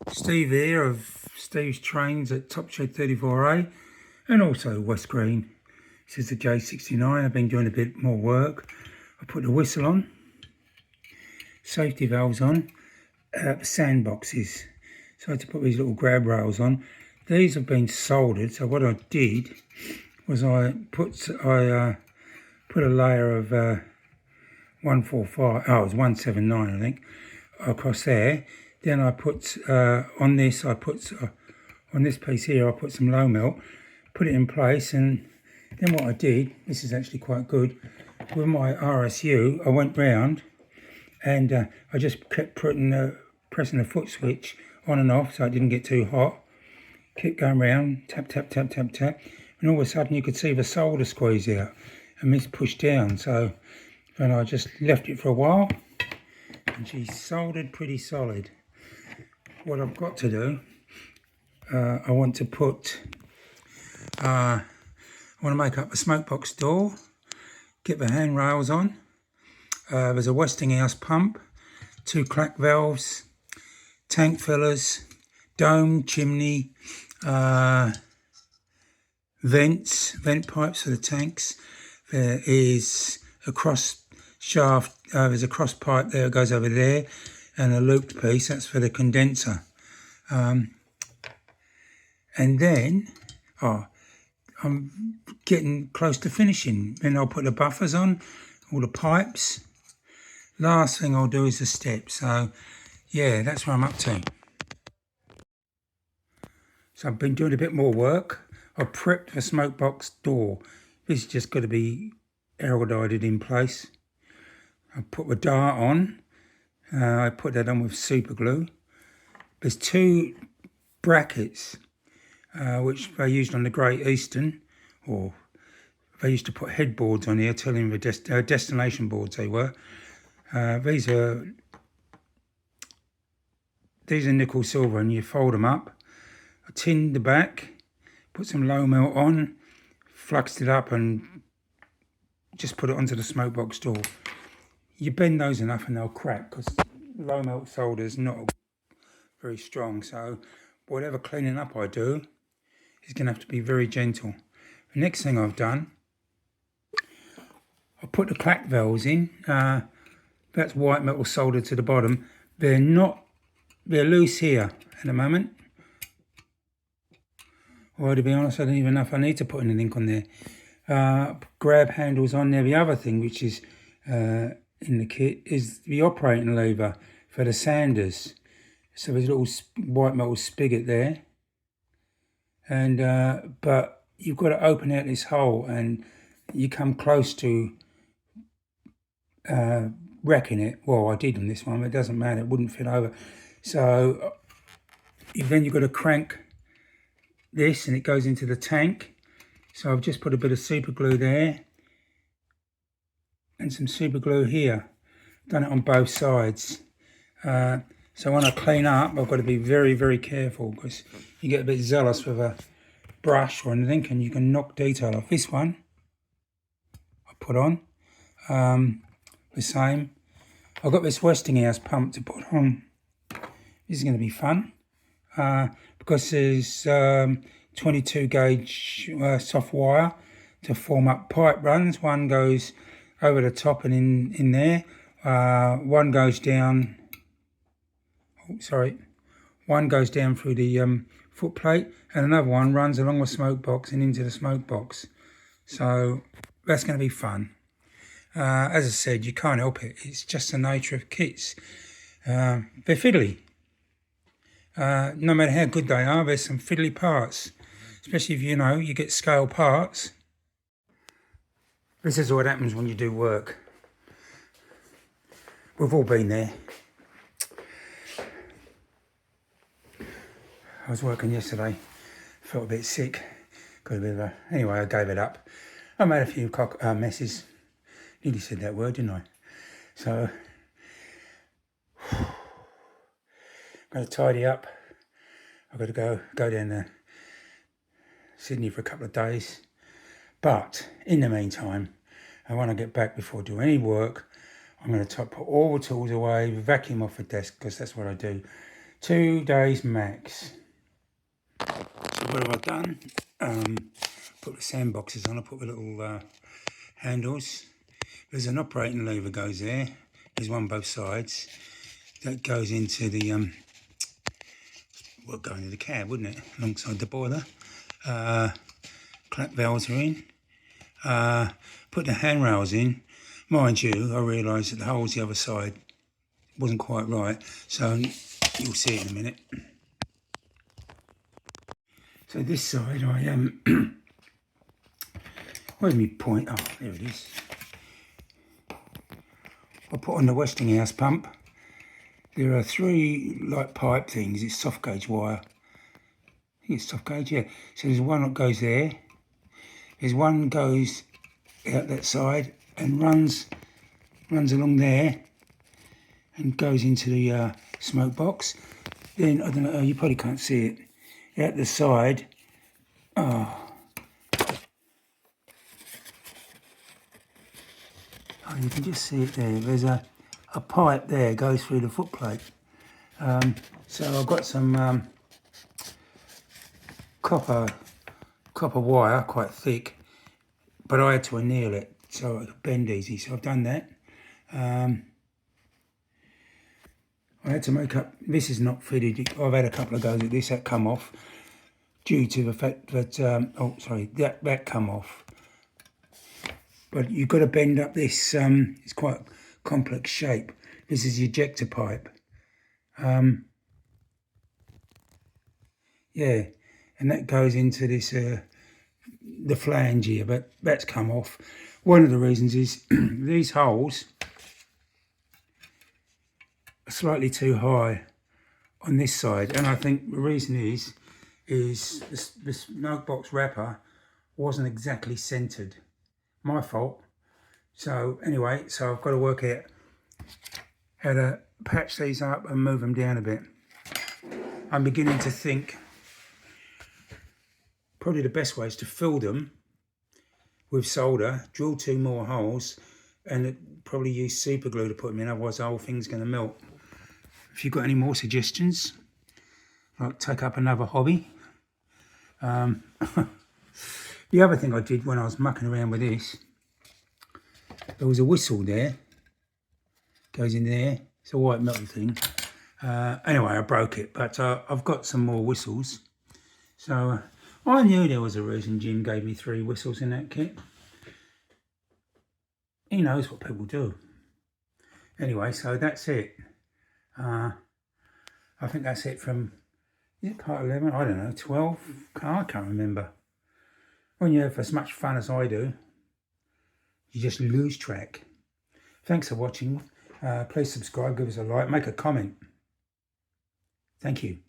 Steve here of Steve's Trains at Top Shed 34A and also West Green. This is the J69. I've been doing a bit more work. I put the whistle on, safety valves on, sandboxes. So I had to put these little grab rails on. These have been soldered, so what I did was I put a layer of 145, oh it was 179 I think, across there. Then I put on this piece here, I put some low melt, put it in place, and then what I did, this is actually quite good, with my RSU, I went round and I just kept pressing the foot switch on and off so it didn't get too hot. Kept going round, tap, tap, tap, tap, tap, and all of a sudden you could see the solder squeeze out and this pushed down. So then I just left it for a while and she soldered pretty solid. What I've got to do, I want to make up a smoke box door, get the handrails on. There's a Westinghouse pump, 2 clack valves, tank fillers, dome, chimney, vent pipes for the tanks. There is a cross shaft, there's a cross pipe there, it goes over there, and a looped piece, that's for the condenser. And then, I'm getting close to finishing. Then I'll put the buffers on, all the pipes. Last thing I'll do is the steps. So, yeah, that's what I'm up to. So I've been doing a bit more work. I've prepped the smoke box door. This is just got to be erudided in place. I put the dart on. I put that on with super glue. There's 2 brackets which they used on the Great Eastern, or they used to put headboards on here telling the destination boards they were. These are nickel silver, and you fold them up. I tinned the back, put some low melt on, fluxed it up and just put it onto the smoke box door. You bend those enough and they'll crack because low melt solder is not very strong, so whatever cleaning up I do is going to have to be very gentle. The next thing I've done, I put the clack valves in. That's white metal soldered to the bottom. They're loose here at the moment. Well, to be honest, I don't even know if I need to put anything on there. Grab handles on there. The other thing which is in the kit is the operating lever for the sanders. So there's a little white metal spigot there. And but you've got to open out this hole and you come close to wrecking it. Well, I did on this one, but it doesn't matter, it wouldn't fit over. So then you've got to crank this and it goes into the tank. So I've just put a bit of super glue there and some super glue here. Done it on both sides. So when I clean up, I've got to be very, very careful because you get a bit zealous with a brush or anything and you can knock detail off. This one I put on the same. I've got this Westinghouse pump to put on. This is going to be fun because there's 22 gauge soft wire to form up pipe runs. One goes over the top and in there. One goes down. One goes down through the foot plate and another one runs along the smoke box and into the smoke box. So that's going to be fun. As I said, you can't help it. It's just the nature of kits. They're fiddly. No matter how good they are, there's some fiddly parts. Especially if you get scale parts. This is what happens when you do work. We've all been there. I was working yesterday, felt a bit sick, got a bit of a... Anyway, I gave it up. I made a few messes. Nearly said that word, didn't I? So, I've got to tidy up. I've got to go down to Sydney for a couple of days. But, in the meantime, and when I get back before I do any work, I'm going to put all the tools away, vacuum off the desk, because that's what I do. 2 days max. So what have I done? Put the sandboxes on. I put the little handles. There's an operating lever goes there. There's one both sides. That goes into the well, go into the cab, wouldn't it? Alongside the boiler. Clap valves are in. Put the handrails in. Mind you, I realised that the holes the other side wasn't quite right, so you'll see it in a minute. So this side, where's my point? Oh, there it is. I put on the Westinghouse pump. There are 3 like pipe things. It's soft gauge wire. I think it's soft gauge, yeah. So there's one that goes there. There's one goes out that side and runs along there and goes into the smoke box. Then, I don't know, you probably can't see it. Out the side, you can just see it there. There's a pipe there, goes through the footplate. So I've got some copper wire, quite thick, but I had to anneal it so it could bend easy. So I've done that. I had to make up, this is not fitted. I've had a couple of goes at this, that come off due to the fact that, that come off. But you've got to bend up this, it's quite complex shape. This is the ejector pipe. Yeah, and that goes into this, the flange here, but that's come off. One of the reasons is these holes are slightly too high on this side, and I think the reason is this smoke box wrapper wasn't exactly centered. My fault. So anyway, so I've got to work out how to patch these up and move them down a bit. I'm beginning to think probably the best way is to fill them with solder, drill 2 more holes, and probably use super glue to put them in, otherwise the whole thing's going to melt. If you've got any more suggestions, like take up another hobby. The other thing I did when I was mucking around with this, there was a whistle there, goes in there, it's a white metal thing. Anyway, I broke it, but I've got some more whistles. So I knew there was a reason Jim gave me 3 whistles in that kit. He knows what people do. Anyway, so that's it. I think that's it from, is it part 11? I don't know, 12? I can't remember. When you have as much fun as I do, you just lose track. Thanks for watching. Please subscribe, give us a like, make a comment. Thank you.